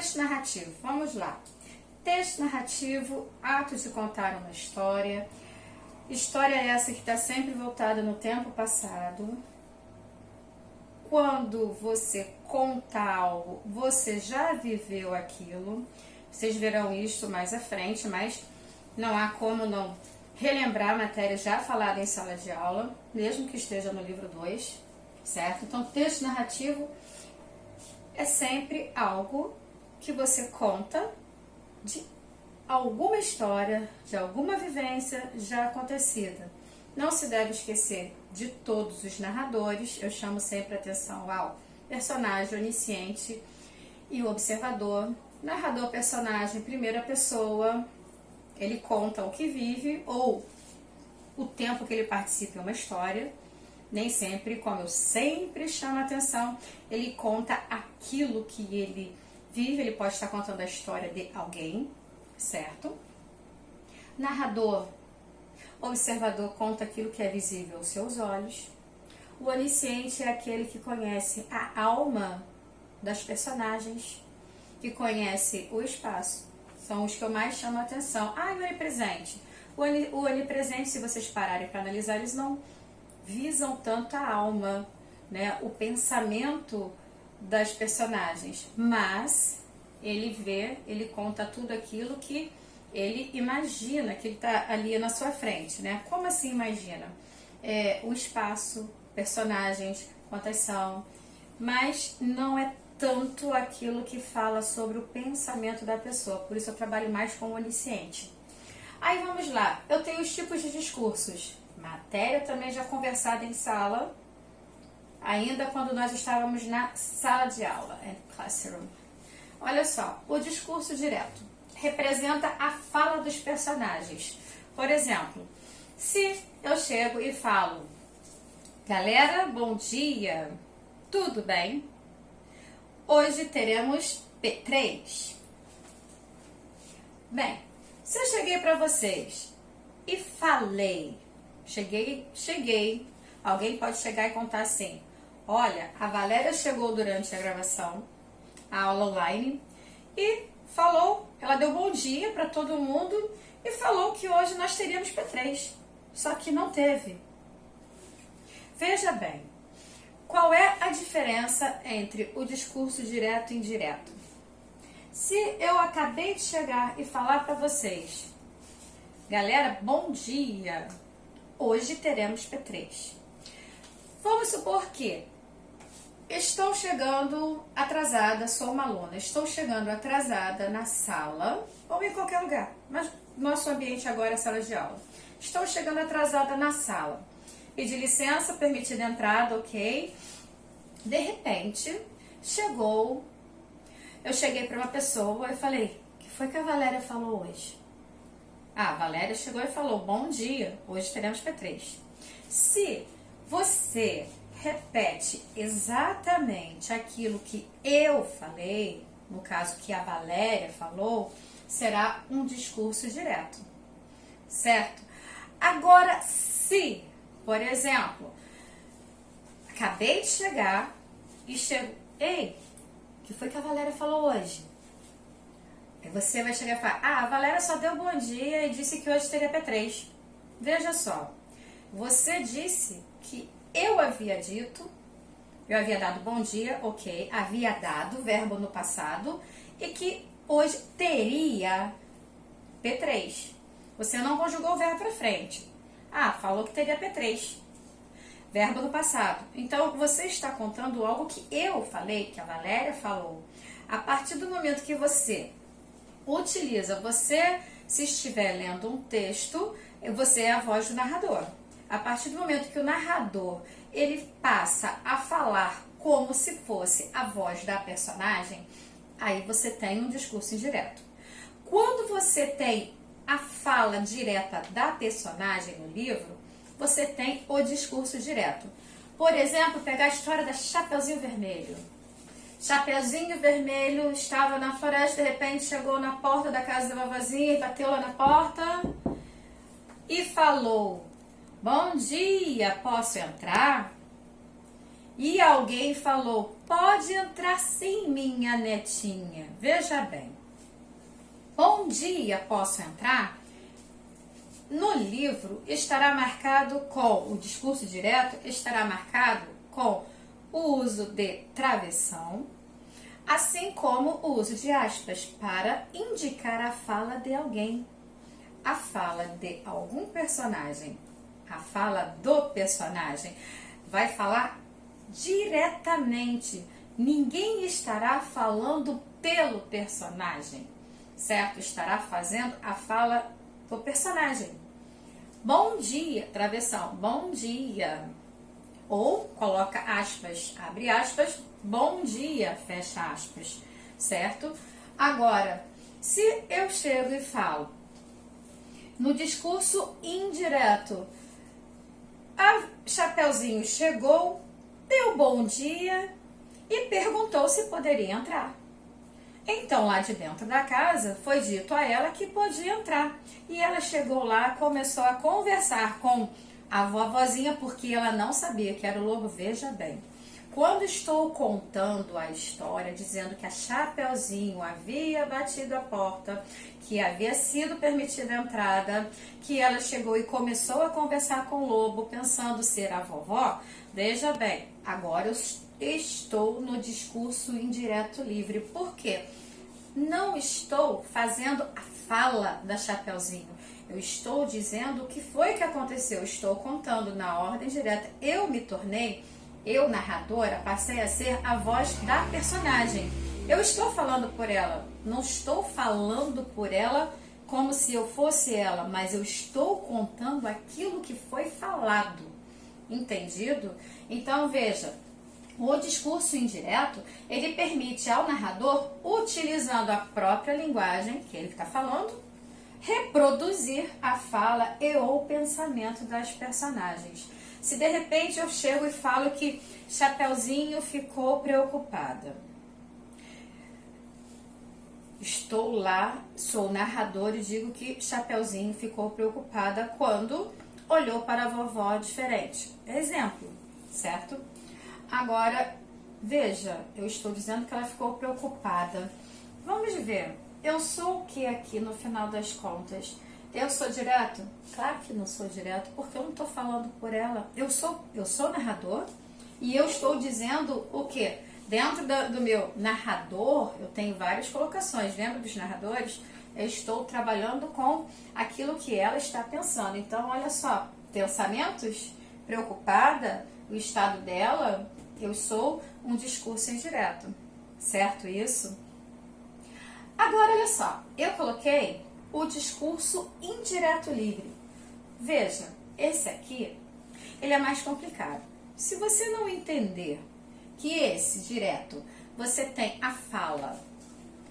Texto narrativo, vamos lá. Texto narrativo, ato de contar uma história. História essa que está sempre voltada no tempo passado. Quando você conta algo, você já viveu aquilo. Vocês verão isso mais à frente, mas não há como não relembrar a matéria já falada em sala de aula, mesmo que esteja no livro 2, certo? Então, texto narrativo é sempre algo que você conta de alguma história, de alguma vivência já acontecida. Não se deve esquecer de todos os narradores. Eu chamo sempre atenção ao personagem onisciente e o observador. Narrador, personagem, primeira pessoa, ele conta o que vive ou o tempo que ele participa em uma história. Nem sempre, como eu sempre chamo a atenção, ele conta aquilo que ele vive. Ele pode estar contando a história de alguém, certo? Narrador, observador, conta aquilo que é visível aos seus olhos. O onisciente é aquele que conhece a alma das personagens, que conhece o espaço. São os que eu mais chamo a atenção. Ah, e o onipresente. O onipresente, se vocês pararem para analisar, eles não visam tanto a alma, né? O pensamento das personagens. Mas ele vê, ele conta tudo aquilo que ele imagina, que ele está ali na sua frente, né? Como assim imagina? O espaço, personagens, quantas são, mas não é tanto aquilo que fala sobre o pensamento da pessoa. Por isso eu trabalho mais com o onisciente. Aí vamos lá, eu tenho os tipos de discursos. Matéria também já conversada em sala, ainda quando nós estávamos na sala de aula, classroom. Olha só, o discurso direto representa a fala dos personagens. Por exemplo, se eu chego e falo: galera, bom dia, tudo bem? Hoje teremos P3. Bem, se eu cheguei para vocês e falei, cheguei, alguém pode chegar e contar assim: olha, a Valéria chegou durante a gravação, a aula online, e falou, ela deu bom dia para todo mundo e falou que hoje nós teríamos P3, só que não teve. Veja bem, qual é a diferença entre o discurso direto e indireto? Se eu acabei de chegar e falar para vocês: galera, bom dia, hoje teremos P3. Vamos supor que estou chegando atrasada, sou uma aluna, estou chegando atrasada na sala ou em qualquer lugar, mas nosso ambiente agora é sala de aula. Estou chegando atrasada na sala. Pedi licença, permitida a entrada, ok. De repente, eu cheguei para uma pessoa e falei: o que foi que a Valéria falou hoje? Ah, a Valéria chegou e falou: bom dia, hoje teremos P3. Se você repete exatamente aquilo que eu falei, no caso que a Valéria falou, será um discurso direto, certo? Agora, se, por exemplo, acabei de chegar e chego: ei, o que foi que a Valéria falou hoje? Aí você vai chegar e falar: ah, a Valéria só deu bom dia e disse que hoje teria P3. Veja só, você disse que eu havia dado bom dia, ok, havia dado, verbo no passado, e que hoje teria P3. Você não conjugou o verbo para frente. Ah, falou que teria P3. Verbo no passado. Então, você está contando algo que eu falei, que a Valéria falou. A partir do momento que você utiliza, se estiver lendo um texto, você é a voz do narrador. A partir do momento que o narrador, ele passa a falar como se fosse a voz da personagem, aí você tem um discurso indireto. Quando você tem a fala direta da personagem no livro, você tem o discurso direto. Por exemplo, pegar a história da Chapeuzinho Vermelho. Chapeuzinho Vermelho estava na floresta, de repente chegou na porta da casa da vovozinha e bateu lá na porta e falou: bom dia, posso entrar? E alguém falou: Pode entrar sim, minha netinha. Veja bem. Bom dia, posso entrar? No livro estará marcado com, o discurso direto estará marcado com o uso de travessão, assim como o uso de aspas para indicar a fala de alguém, a fala de algum personagem, a fala do personagem. Vai falar diretamente, ninguém estará falando pelo personagem, certo? Estará fazendo a fala do personagem. Bom dia, travessão, bom dia. Ou coloca aspas, abre aspas, bom dia, fecha aspas, certo? Agora, se eu chego e falo no discurso indireto, a Chapeuzinho chegou, deu bom dia e perguntou se poderia entrar. Então, lá de dentro da casa, foi dito a ela que podia entrar. E ela chegou lá, começou a conversar com a vovozinha, porque ela não sabia que era o lobo. Veja bem, quando estou contando a história, dizendo que a Chapeuzinho havia batido a porta, que havia sido permitida a entrada, que ela chegou e começou a conversar com o lobo, pensando ser a vovó, veja bem, agora eu estou no discurso indireto livre. Por quê? Não estou fazendo a fala da Chapeuzinho. Eu estou dizendo o que foi que aconteceu. Estou contando na ordem direta. Eu me tornei, eu narradora, passei a ser a voz da personagem. Eu estou falando por ela. Não estou falando por ela como se eu fosse ela, mas eu estou contando aquilo que foi falado. Entendido? Então, veja. O discurso indireto, ele permite ao narrador, utilizando a própria linguagem que ele está falando, reproduzir a fala e ou pensamento das personagens. Se de repente eu chego e falo que Chapeuzinho ficou preocupada. Estou lá, sou narrador e digo que Chapeuzinho ficou preocupada quando olhou para a vovó diferente. Exemplo, certo? Agora, veja, eu estou dizendo que ela ficou preocupada. Vamos ver, eu sou o que aqui no final das contas? Eu sou direto? Claro que não sou direto, porque eu não estou falando por ela. Eu sou narrador e eu estou dizendo o quê? Dentro do meu narrador, eu tenho várias colocações. Lembra dos narradores? Eu estou trabalhando com aquilo que ela está pensando. Então, olha só, pensamentos, preocupada, o estado dela, eu sou um discurso indireto, certo isso? Agora, olha só, eu coloquei o discurso indireto livre. Veja, esse aqui, ele é mais complicado. Se você não entender que esse direto, você tem a fala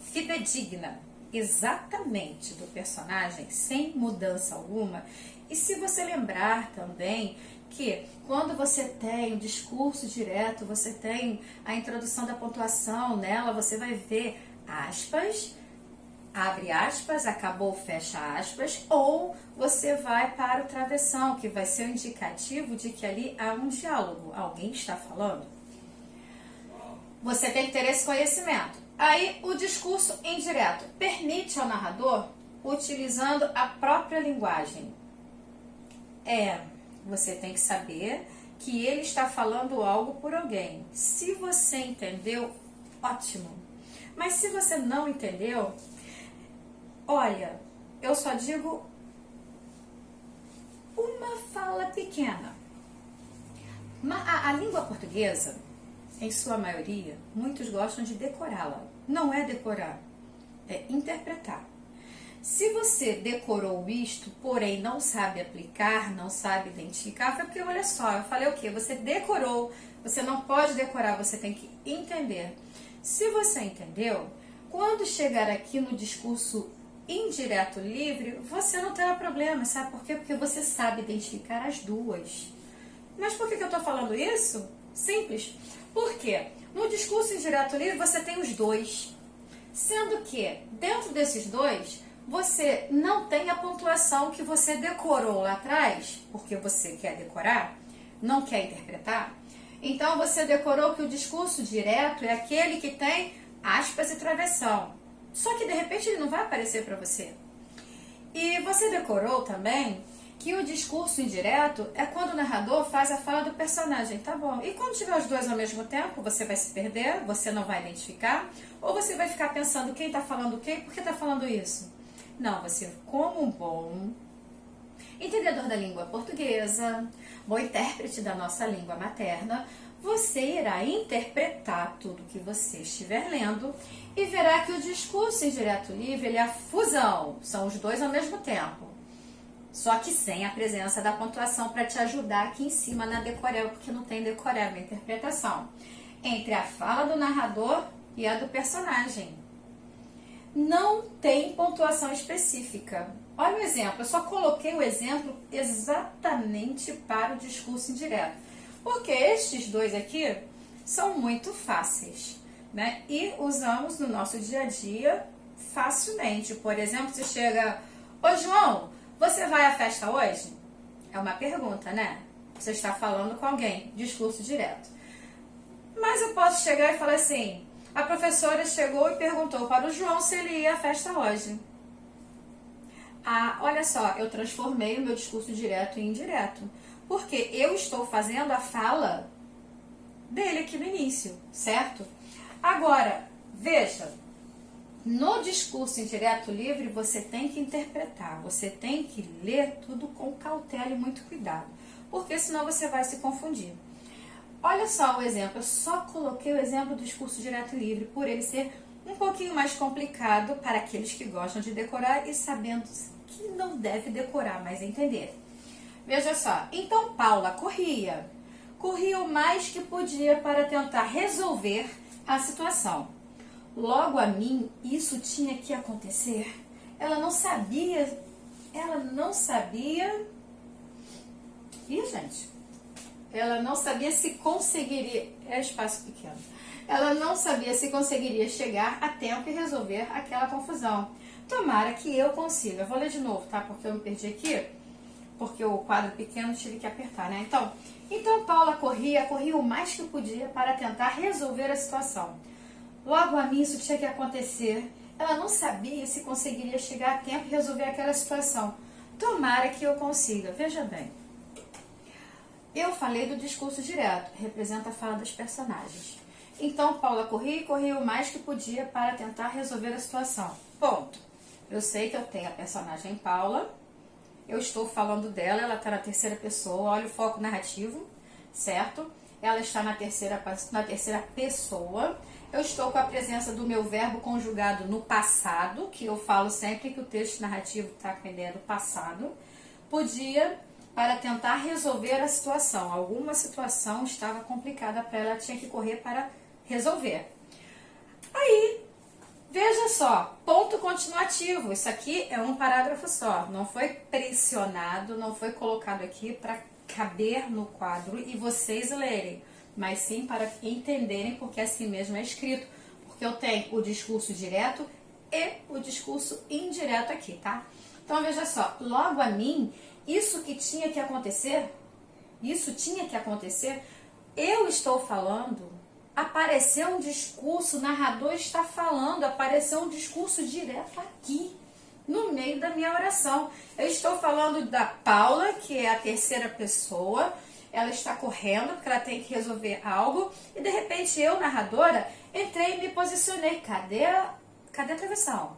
fidedigna, exatamente do personagem, sem mudança alguma, e se você lembrar também que quando você tem o discurso direto, você tem a introdução da pontuação, nela você vai ver aspas, abre aspas, acabou, fecha aspas, ou você vai para o travessão, que vai ser o indicativo de que ali há um diálogo, alguém está falando. Você tem que ter esse conhecimento. Aí o discurso indireto permite ao narrador, utilizando a própria linguagem. Você tem que saber que ele está falando algo por alguém. Se você entendeu, ótimo. Mas se você não entendeu, olha, eu só digo uma fala pequena. A língua portuguesa, em sua maioria, muitos gostam de decorá-la. Não é decorar, é interpretar. Se você decorou isto, porém não sabe aplicar, não sabe identificar, foi porque, olha só, eu falei o quê? Você decorou, você não pode decorar, você tem que entender. Se você entendeu, quando chegar aqui no discurso indireto livre, você não terá problema, sabe por quê? Porque você sabe identificar as duas. Mas por que eu estou falando isso? Simples. Por quê? No discurso indireto livre você tem os dois. Sendo que, dentro desses dois, você não tem a pontuação que você decorou lá atrás, porque você quer decorar, não quer interpretar. Então você decorou que o discurso direto é aquele que tem aspas e travessão. Só que de repente ele não vai aparecer para você. E você decorou também que o discurso indireto é quando o narrador faz a fala do personagem, tá bom? E quando tiver os dois ao mesmo tempo, você vai se perder, você não vai identificar, ou você vai ficar pensando quem tá falando o quê, por que tá falando isso? Não, você, como um bom entendedor da língua portuguesa, bom intérprete da nossa língua materna, você irá interpretar tudo que você estiver lendo e verá que o discurso indireto livre ele é a fusão, são os dois ao mesmo tempo. Só que sem a presença da pontuação para te ajudar aqui em cima na decoreba, porque não tem decoreba, é interpretação. Entre a fala do narrador e a do personagem. Não tem pontuação específica. Olha o exemplo, eu só coloquei o exemplo exatamente para o discurso indireto. Porque estes dois aqui são muito fáceis, né? E usamos no nosso dia a dia facilmente. Por exemplo, você chega, ô João, você vai à festa hoje? É uma pergunta, né? Você está falando com alguém, discurso direto. Mas eu posso chegar e falar assim, a professora chegou e perguntou para o João se ele ia à festa hoje. Ah, olha só, eu transformei o meu discurso direto em indireto. Porque eu estou fazendo a fala dele aqui no início, certo? Agora, veja, no discurso indireto livre você tem que interpretar, você tem que ler tudo com cautela e muito cuidado, porque senão você vai se confundir. Olha só o exemplo, eu só coloquei o exemplo do discurso direto livre, por ele ser um pouquinho mais complicado para aqueles que gostam de decorar e sabendo que não deve decorar, mas entender. Veja só, então Paula corria o mais que podia para tentar resolver a situação. Logo a mim, isso tinha que acontecer. Ela não sabia. Ih, gente. Ela não sabia se conseguiria. É espaço pequeno. Ela não sabia se conseguiria chegar a tempo e resolver aquela confusão. Tomara que eu consiga. Vou ler de novo, tá? Porque eu me perdi aqui. Porque o quadro pequeno tive que apertar, né? Então Paula corria o mais que podia para tentar resolver a situação. Logo a mim isso tinha que acontecer. Ela não sabia se conseguiria chegar a tempo e resolver aquela situação. Tomara que eu consiga. Veja bem. Eu falei do discurso direto, representa a fala dos personagens. Então Paula corria o mais que podia para tentar resolver a situação. Ponto. Eu sei que eu tenho a personagem Paula. Eu estou falando dela, ela está na terceira pessoa, olha o foco narrativo, certo? Ela está na terceira pessoa. Eu estou com a presença do meu verbo conjugado no passado, que eu falo sempre que o texto narrativo está com a ideia do passado. Podia, para tentar resolver a situação. Alguma situação estava complicada para ela, tinha que correr para resolver. Aí, veja só, ponto continuativo, isso aqui é um parágrafo só, não foi pressionado, não foi colocado aqui para caber no quadro e vocês lerem, mas sim para entenderem porque assim mesmo é escrito, porque eu tenho o discurso direto e o discurso indireto aqui, tá? Então veja só, logo a mim, isso tinha que acontecer, eu estou falando. Apareceu um discurso, o narrador está falando, apareceu um discurso direto aqui, no meio da minha oração. Eu estou falando da Paula, que é a terceira pessoa, ela está correndo porque ela tem que resolver algo, e de repente eu, narradora, entrei e me posicionei. Cadê a travessão?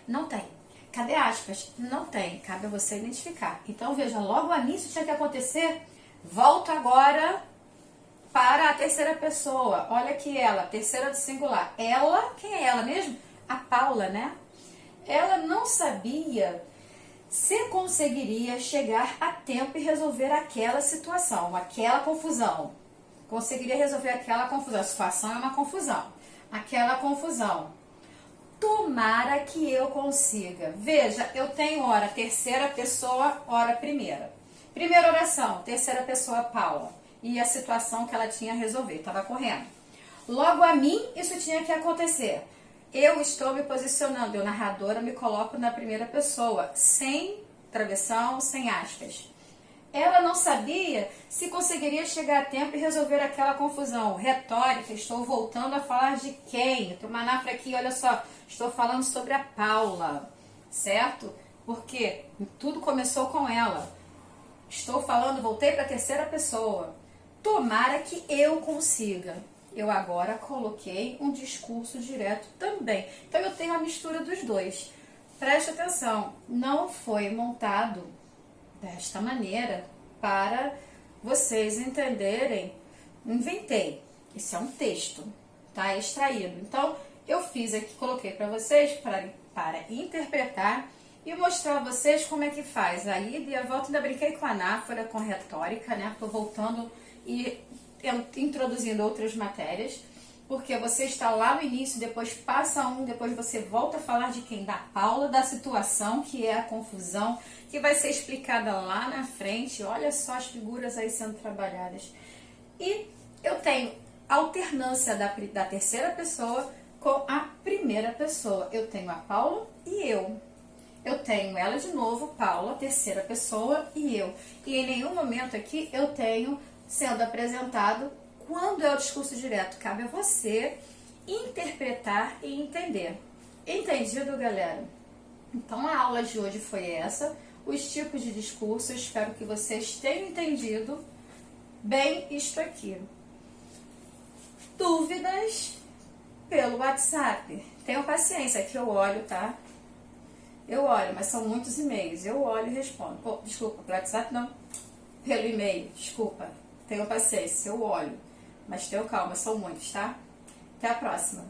Não tem. Cadê aspas? Não tem. Cabe a você identificar. Então veja, logo a mim isso tinha que acontecer. Volto agora para a terceira pessoa. Olha aqui ela, terceira do singular. Ela, quem é ela mesmo? A Paula, né? Ela não sabia se conseguiria chegar a tempo e resolver aquela situação, aquela confusão. Conseguiria resolver aquela confusão. A situação é uma confusão. Aquela confusão. Tomara que eu consiga. Veja, eu tenho hora terceira pessoa, hora primeira. Primeira oração, terceira pessoa, Paula. E a situação que ela tinha a resolver, estava correndo. Logo a mim, isso tinha que acontecer. Eu estou me posicionando, eu narradora me coloco na primeira pessoa, sem travessão, sem aspas. Ela não sabia se conseguiria chegar a tempo e resolver aquela confusão. Retórica, estou voltando a falar de quem? Tem uma anafra aqui, olha só, estou falando sobre a Paula, certo? Porque tudo começou com ela. Estou falando, voltei para a terceira pessoa. Tomara que eu consiga. Eu agora coloquei um discurso direto também. Então eu tenho a mistura dos dois. Preste atenção, não foi montado desta maneira para vocês entenderem. Inventei. Isso é um texto, tá? Extraído. Então eu fiz aqui, coloquei para vocês para interpretar e mostrar a vocês como é que faz a ida e a volta. Ainda brinquei com anáfora, com retórica, né? Estou voltando e introduzindo outras matérias, porque você está lá no início, depois passa depois você volta a falar de quem? Da Paula, da situação, que é a confusão, que vai ser explicada lá na frente. Olha só as figuras aí sendo trabalhadas. E eu tenho alternância da terceira pessoa com a primeira pessoa. Eu tenho a Paula e eu. Eu tenho ela de novo, Paula, terceira pessoa, e eu. E em nenhum momento aqui eu tenho sendo apresentado quando é o discurso direto. Cabe a você interpretar e entender. Entendido, galera? Então a aula de hoje foi essa, os tipos de discurso. Eu espero que vocês tenham entendido bem isto aqui. Dúvidas pelo WhatsApp. Tenham paciência que eu olho, tá? Eu olho, mas são muitos e-mails. Eu olho e respondo. Oh, desculpa, pelo WhatsApp não. Pelo e-mail, desculpa. Tenham paciência, eu olho. Mas tenham calma, são muitos, tá? Até a próxima.